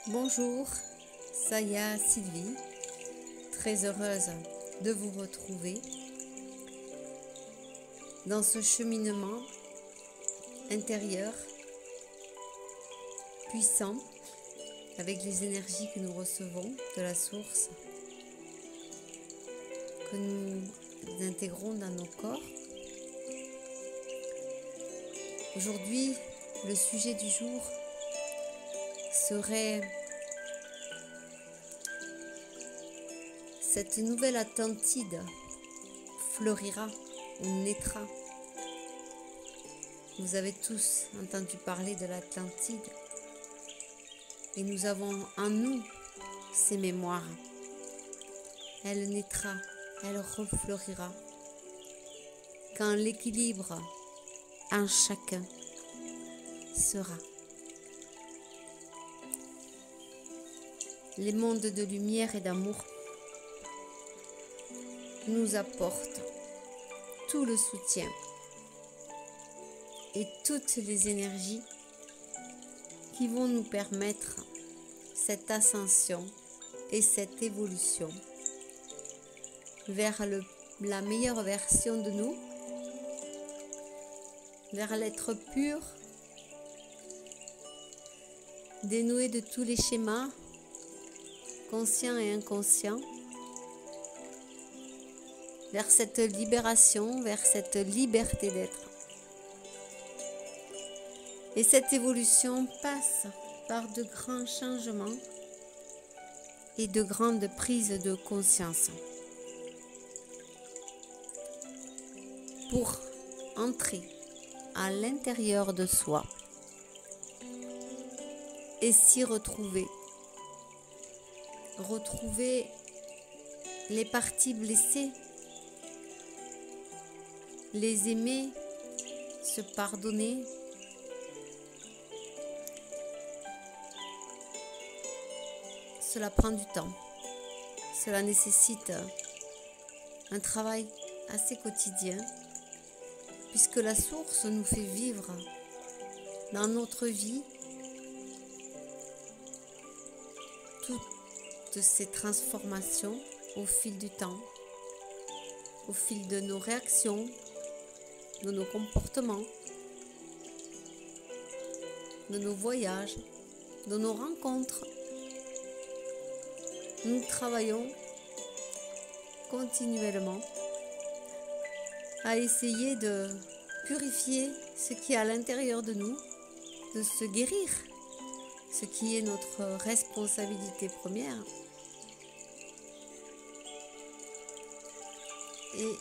Bonjour, Saya Sylvie, très heureuse de vous retrouver dans ce cheminement intérieur puissant avec les énergies que nous recevons de la source, que nous intégrons dans nos corps. Aujourd'hui, le sujet du jour serait cette nouvelle Atlantide fleurira ou naîtra. Vous avez tous entendu parler de l'Atlantide et nous avons en nous ces mémoires. Elle naîtra, elle refleurira quand l'équilibre en chacun sera. Les mondes de lumière et d'amour nous apportent tout le soutien et toutes les énergies qui vont nous permettre cette ascension et cette évolution vers la meilleure version de nous, vers l'être pur, dénoué de tous les schémas conscients et inconscients, vers cette libération, vers cette liberté d'être. Et cette évolution passe par de grands changements et de grandes prises de conscience. Pour entrer à l'intérieur de soi et s'y retrouver les parties blessées, les aimer, se pardonner, cela prend du temps. Cela nécessite un travail assez quotidien, puisque la source nous fait vivre dans notre vie toutes ces transformations au fil du temps, au fil de nos réactions, de nos comportements, de nos voyages, de nos rencontres. Nous travaillons continuellement à essayer de purifier ce qui est à l'intérieur de nous, de se guérir, ce qui est notre responsabilité première. Et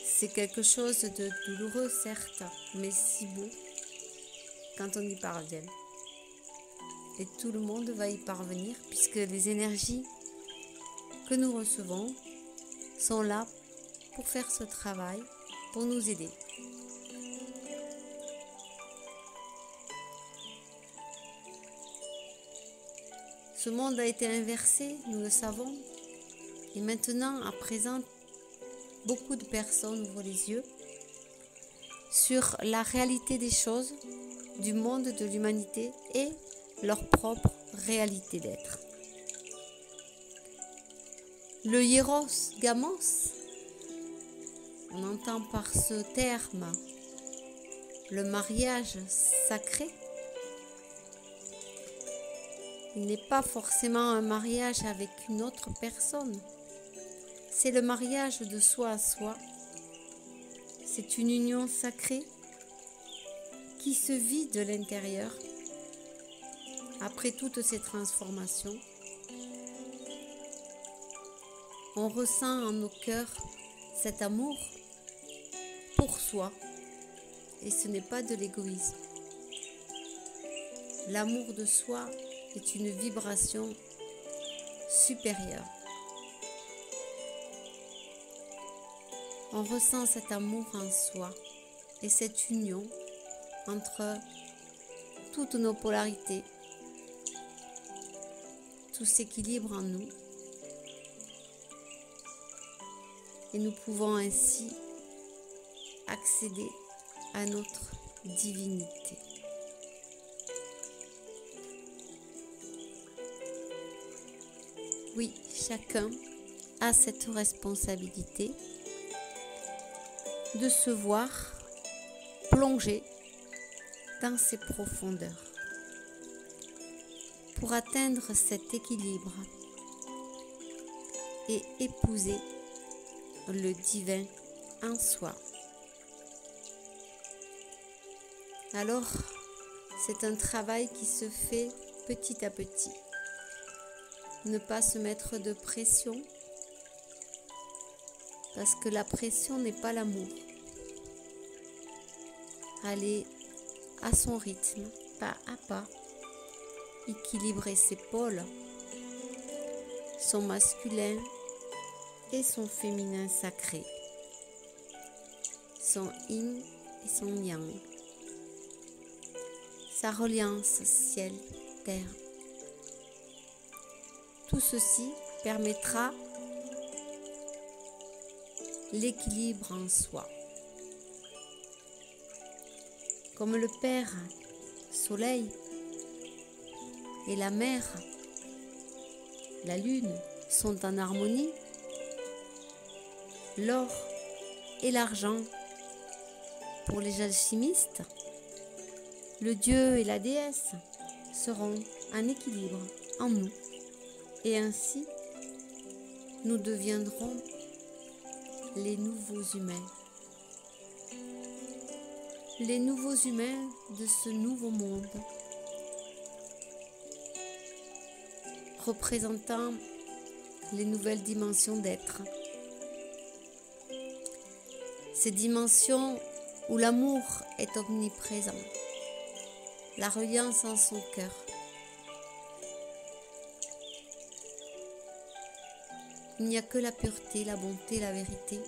c'est quelque chose de douloureux, certes, mais si beau quand on y parvient. Et tout le monde va y parvenir, puisque les énergies que nous recevons sont là pour faire ce travail, pour nous aider. Ce monde a été inversé, nous le savons. Et maintenant, à présent, beaucoup de personnes ouvrent les yeux sur la réalité des choses, du monde, de l'humanité et leur propre réalité d'être. Le hieros gamos, on entend par ce terme le mariage sacré. Il n'est pas forcément un mariage avec une autre personne. C'est le mariage de soi à soi. C'est une union sacrée qui se vit de l'intérieur. Après toutes ces transformations, on ressent en nos cœurs cet amour pour soi. Et ce n'est pas de l'égoïsme. L'amour de soi est une vibration supérieure. On ressent cet amour en soi et cette union entre toutes nos polarités, tout s'équilibre en nous et nous pouvons ainsi accéder à notre divinité. Oui, chacun a cette responsabilité de se voir plonger dans ses profondeurs pour atteindre cet équilibre et épouser le divin en soi. Alors, c'est un travail qui se fait petit à petit. Ne pas se mettre de pression, parce que la pression n'est pas l'amour. Aller à son rythme, pas à pas, équilibrer ses pôles, son masculin et son féminin sacré, son yin et son yang, sa reliance ciel-terre. Tout ceci permettra l'équilibre en soi. Comme le Père Soleil et la Mère, la Lune, sont en harmonie, l'or et l'argent pour les alchimistes, le Dieu et la déesse seront en équilibre en nous. Et ainsi, nous deviendrons les nouveaux humains. Les nouveaux humains de ce nouveau monde, représentant les nouvelles dimensions d'être. Ces dimensions où l'amour est omniprésent, la reliance en son cœur. Il n'y a que la pureté, la bonté, la vérité.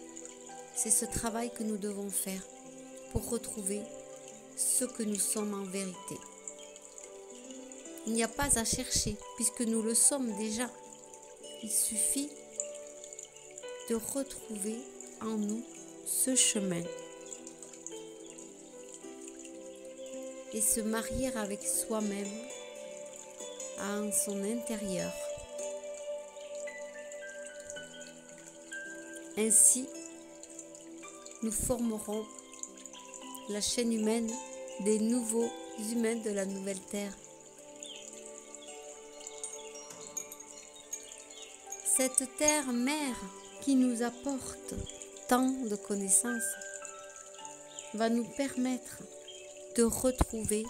C'est ce travail que nous devons faire pour retrouver ce que nous sommes en vérité. Il n'y a pas à chercher, puisque nous le sommes déjà. Il suffit de retrouver en nous ce chemin et se marier avec soi-même en son intérieur. Ainsi, nous formerons la chaîne humaine des nouveaux humains de la nouvelle terre. Cette terre mère qui nous apporte tant de connaissances va nous permettre de retrouver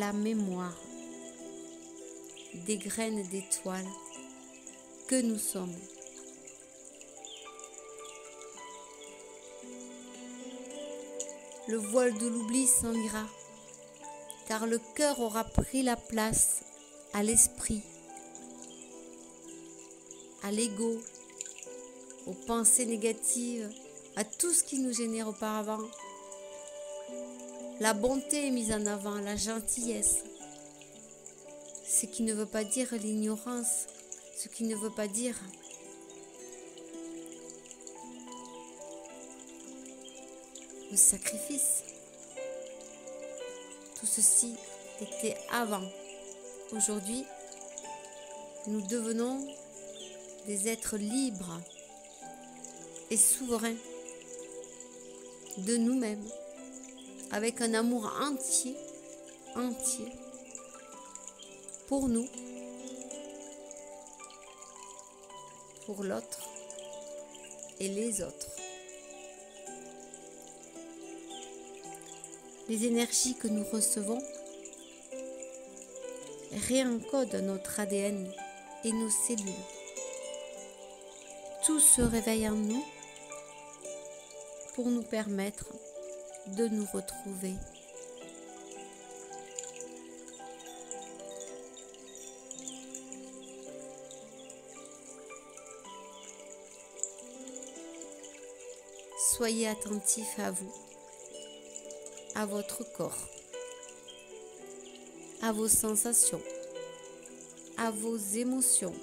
la mémoire des graines d'étoiles que nous sommes. Le voile de l'oubli s'en ira, car le cœur aura pris la place à l'esprit, à l'ego, aux pensées négatives, à tout ce qui nous génère auparavant. La bonté est mise en avant, la gentillesse, ce qui ne veut pas dire l'ignorance, ce qui ne veut pas dire le sacrifice. Tout ceci était avant. Aujourd'hui, nous devenons des êtres libres et souverains de nous-mêmes, avec un amour entier pour nous, pour l'autre et les autres. Les énergies que nous recevons réencodent notre ADN et nos cellules. Tout se réveille en nous pour nous permettre de nous retrouver. Soyez attentifs à vous, à votre corps, à vos sensations, à vos émotions.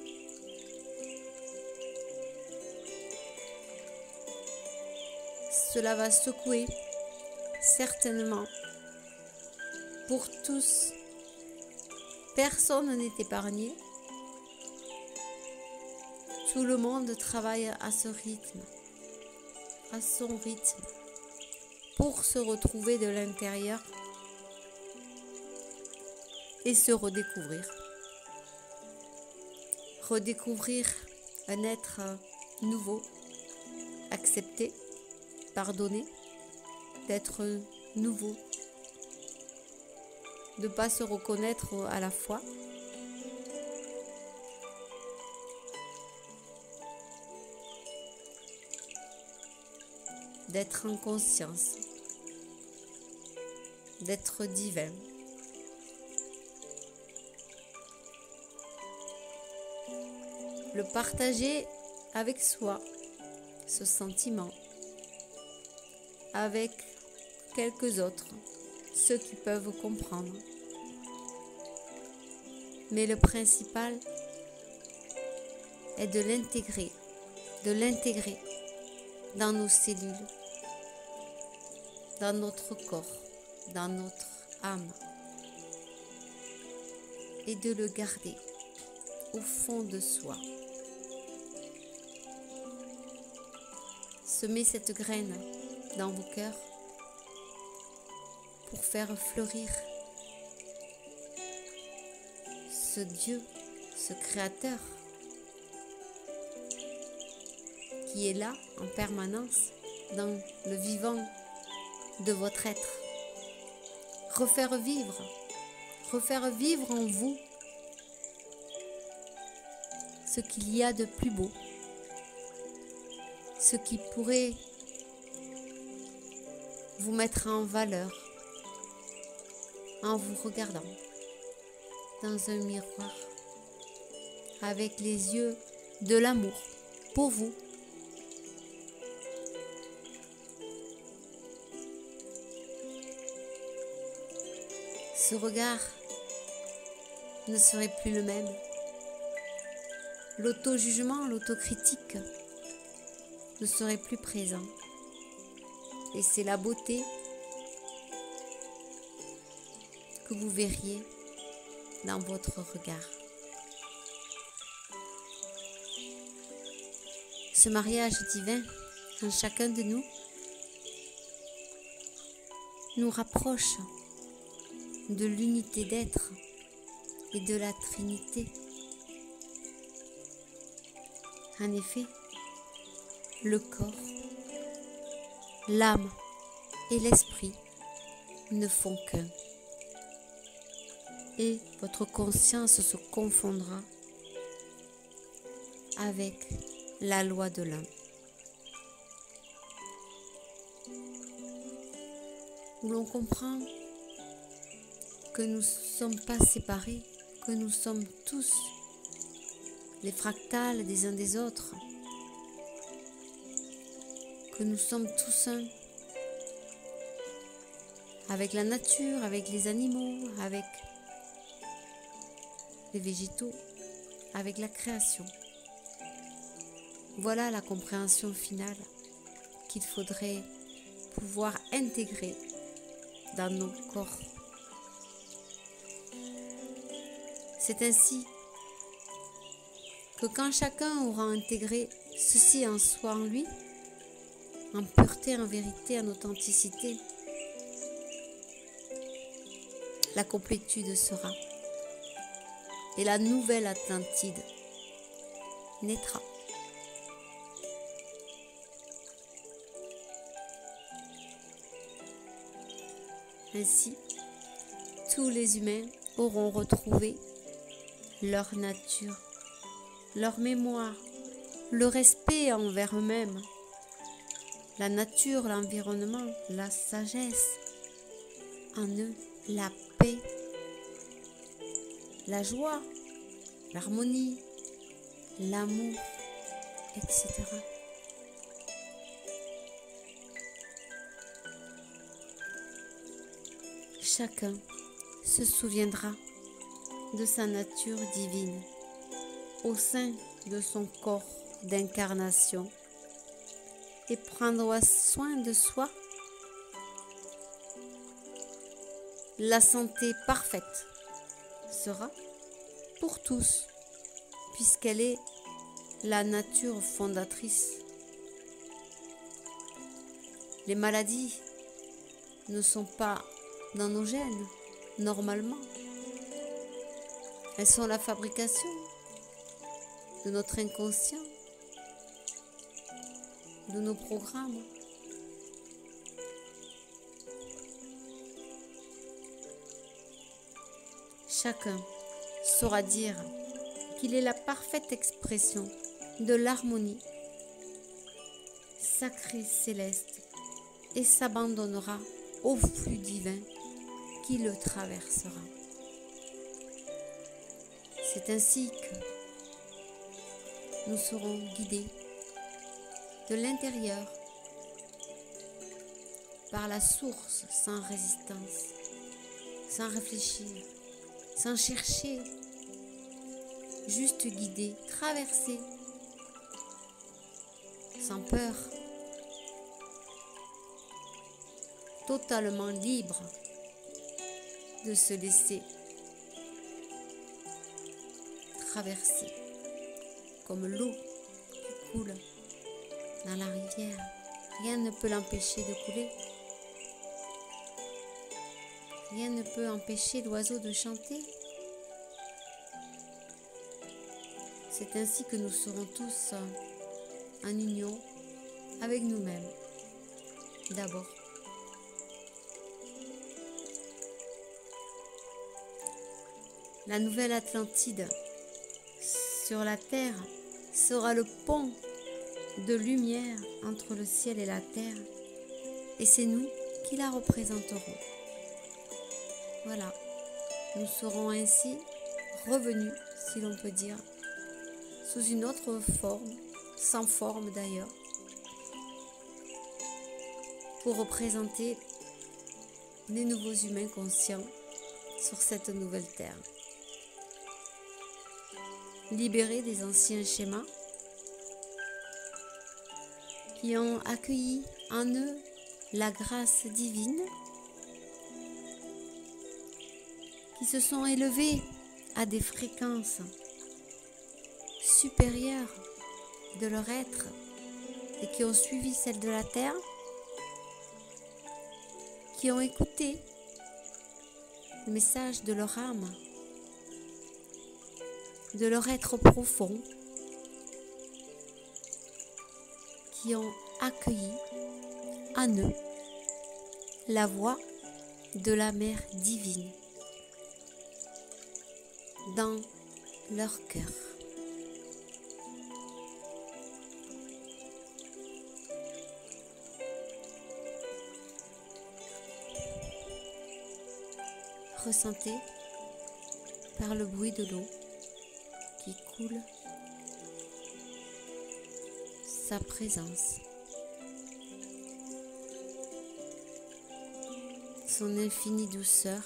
Cela va secouer, certainement, pour tous. Personne n'est épargné. Tout le monde travaille à ce rythme, à son rythme, pour se retrouver de l'intérieur et se redécouvrir. Redécouvrir un être nouveau, accepter, pardonner, d'être nouveau, de ne pas se reconnaître à la fois. D'être en conscience, d'être divin. Le partager avec soi, ce sentiment, avec quelques autres, ceux qui peuvent comprendre. Mais le principal est de l'intégrer dans nos cellules, dans notre corps, dans notre âme, et de le garder au fond de soi. Semez cette graine dans vos cœurs pour faire fleurir ce Dieu, ce Créateur qui est là en permanence dans le vivant de votre être. Refaire vivre en vous ce qu'il y a de plus beau, ce qui pourrait vous mettre en valeur en vous regardant dans un miroir avec les yeux de l'amour pour vous. Ce regard ne serait plus le même. L'auto-jugement, l'autocritique ne serait plus présent. Et c'est la beauté que vous verriez dans votre regard. Ce mariage divin en chacun de nous rapproche de l'unité d'être et de la Trinité. En effet, le corps, l'âme et l'esprit ne font qu'un. Et votre conscience se confondra avec la loi de l'un. Où l'on comprend que nous ne sommes pas séparés, que nous sommes tous les fractales des uns des autres, que nous sommes tous un, avec la nature, avec les animaux, avec les végétaux, avec la création. Voilà la compréhension finale qu'il faudrait pouvoir intégrer dans nos corps. C'est ainsi que quand chacun aura intégré ceci en soi, en lui, en pureté, en vérité, en authenticité, la complétude sera. Et la nouvelle Atlantide naîtra. Ainsi, tous les humains auront retrouvé leur nature, leur mémoire, le respect envers eux-mêmes, la nature, l'environnement, la sagesse, en eux, la paix, la joie, l'harmonie, l'amour, etc. Chacun se souviendra de sa nature divine au sein de son corps d'incarnation et prendra soin de soi. La santé parfaite sera pour tous, puisqu'elle est la nature fondatrice. Les maladies ne sont pas dans nos gènes, normalement. Elles sont la fabrication de notre inconscient, de nos programmes. Chacun saura dire qu'il est la parfaite expression de l'harmonie sacrée céleste et s'abandonnera au flux divin qui le traversera. C'est ainsi que nous serons guidés de l'intérieur par la source sans résistance, sans réfléchir, sans chercher, juste guidés, traversés, sans peur, totalement libre de se laisser traverser comme l'eau qui coule dans la rivière. Rien ne peut l'empêcher de couler. Rien ne peut empêcher l'oiseau de chanter. C'est ainsi que nous serons tous en union avec nous-mêmes. D'abord, la nouvelle Atlantide sur la terre sera le pont de lumière entre le ciel et la terre, et c'est nous qui la représenterons. Voilà, nous serons ainsi revenus, si l'on peut dire, sous une autre forme, sans forme d'ailleurs, pour représenter les nouveaux humains conscients sur cette nouvelle terre. Libérés des anciens schémas qui ont accueilli en eux la grâce divine, qui se sont élevés à des fréquences supérieures de leur être et qui ont suivi celle de la terre, qui ont écouté le message de leur âme, de leur être profond, qui ont accueilli en eux la voix de la Mère divine dans leur cœur. Ressentez par le bruit de l'eau qui coule sa présence, son infinie douceur,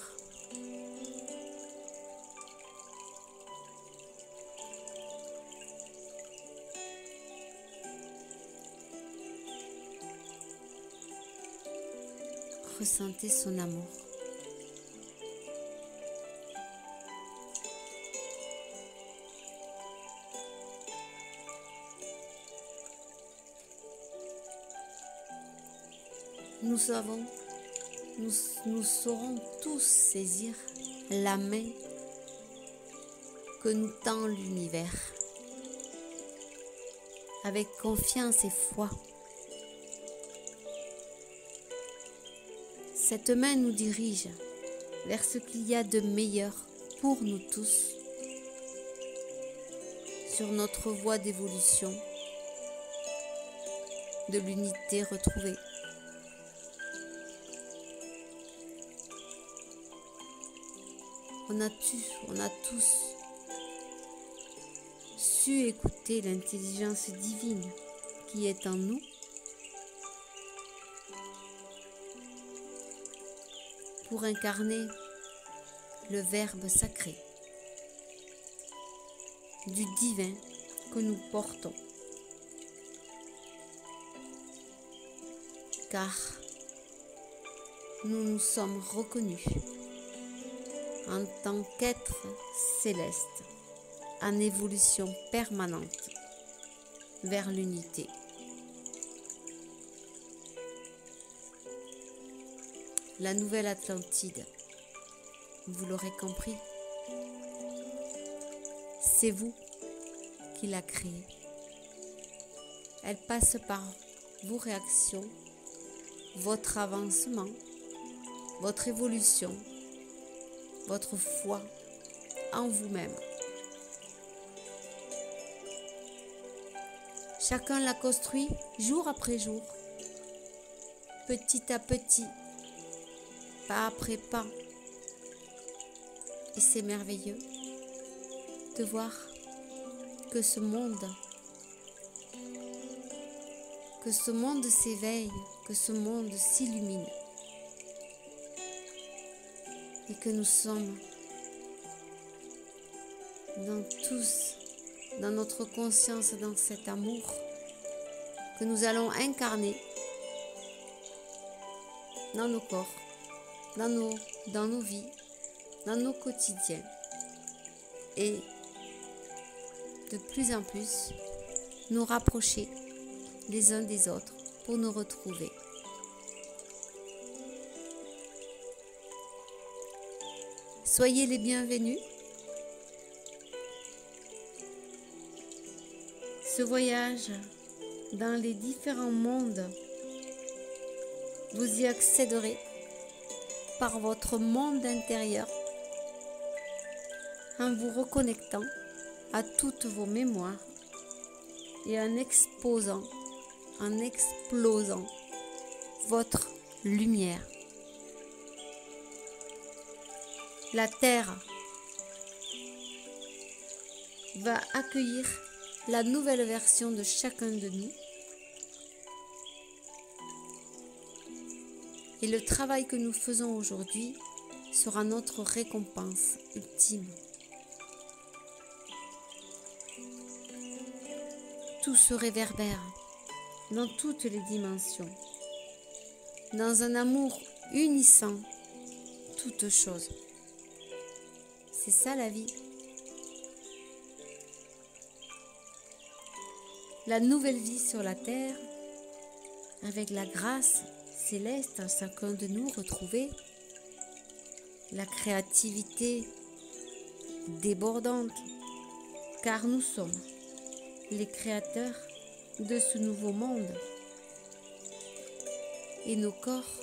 ressentez son amour. Nous saurons tous saisir la main que nous tend l'univers avec confiance et foi. Cette main nous dirige vers ce qu'il y a de meilleur pour nous tous sur notre voie d'évolution, de l'unité retrouvée. On a tous su écouter l'intelligence divine qui est en nous pour incarner le Verbe sacré du divin que nous portons. Car nous nous sommes reconnus en tant qu'être céleste, en évolution permanente, vers l'unité. La nouvelle Atlantide, vous l'aurez compris, c'est vous qui la créée. Elle passe par vos réactions, votre avancement, votre évolution, votre foi en vous-même. Chacun la construit jour après jour, petit à petit, pas après pas. Et c'est merveilleux de voir que ce monde s'éveille, que ce monde s'illumine et que nous sommes dans notre conscience, dans cet amour que nous allons incarner dans nos corps, dans nos vies, dans nos quotidiens et de plus en plus nous rapprocher les uns des autres pour nous retrouver. Soyez les bienvenus. Ce voyage dans les différents mondes, vous y accéderez par votre monde intérieur en vous reconnectant à toutes vos mémoires et en explosant votre lumière. La Terre va accueillir la nouvelle version de chacun de nous et le travail que nous faisons aujourd'hui sera notre récompense ultime. Tout se réverbère dans toutes les dimensions, dans un amour unissant toutes choses. C'est ça la vie. La nouvelle vie sur la terre, avec la grâce céleste à chacun de nous retrouver, la créativité débordante, car nous sommes les créateurs de ce nouveau monde. Et nos corps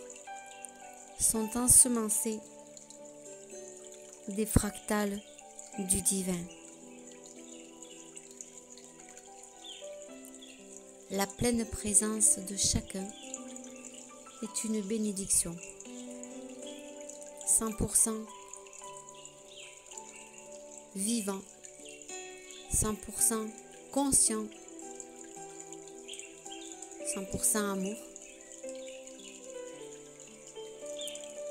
sont ensemencés des fractales du divin. La pleine présence de chacun est une bénédiction. 100% vivant, 100% conscient, 100% amour.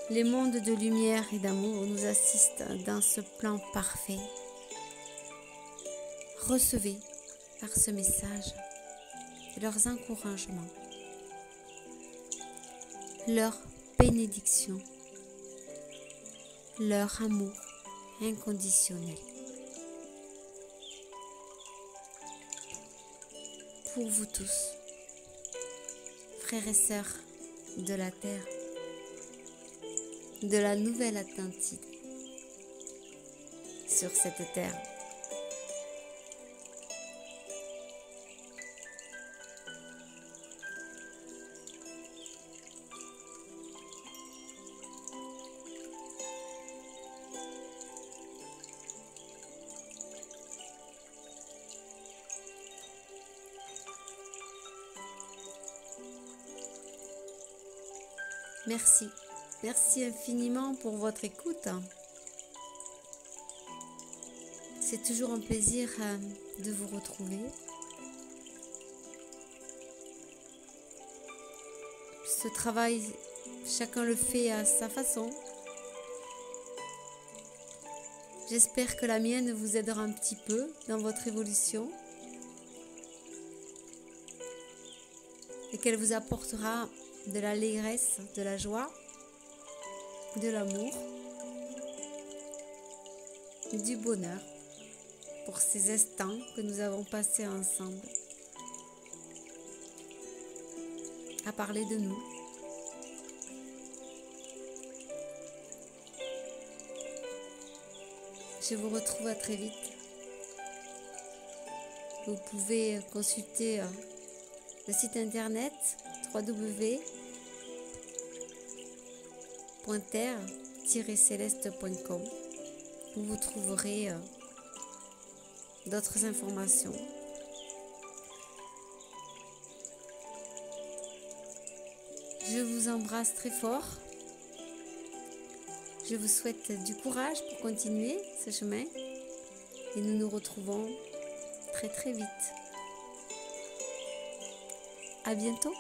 Les mondes de lumière et d'amour nous assistent dans ce plan parfait. Recevez par ce message leurs encouragements, leur bénédiction, leur amour inconditionnel. Pour vous tous, frères et sœurs de la Terre, de la nouvelle Atlantide, sur cette terre. Merci. Merci infiniment pour votre écoute. C'est toujours un plaisir de vous retrouver. Ce travail, chacun le fait à sa façon. J'espère que la mienne vous aidera un petit peu dans votre évolution et qu'elle vous apportera de l'allégresse, de la joie, de l'amour, du bonheur pour ces instants que nous avons passés ensemble. à parler de nous. Je vous retrouve à très vite. Vous pouvez consulter le site internet www.terre-céleste.com où vous trouverez d'autres informations. Je vous embrasse très fort. Je vous souhaite du courage pour continuer ce chemin et nous nous retrouvons très très vite. À bientôt.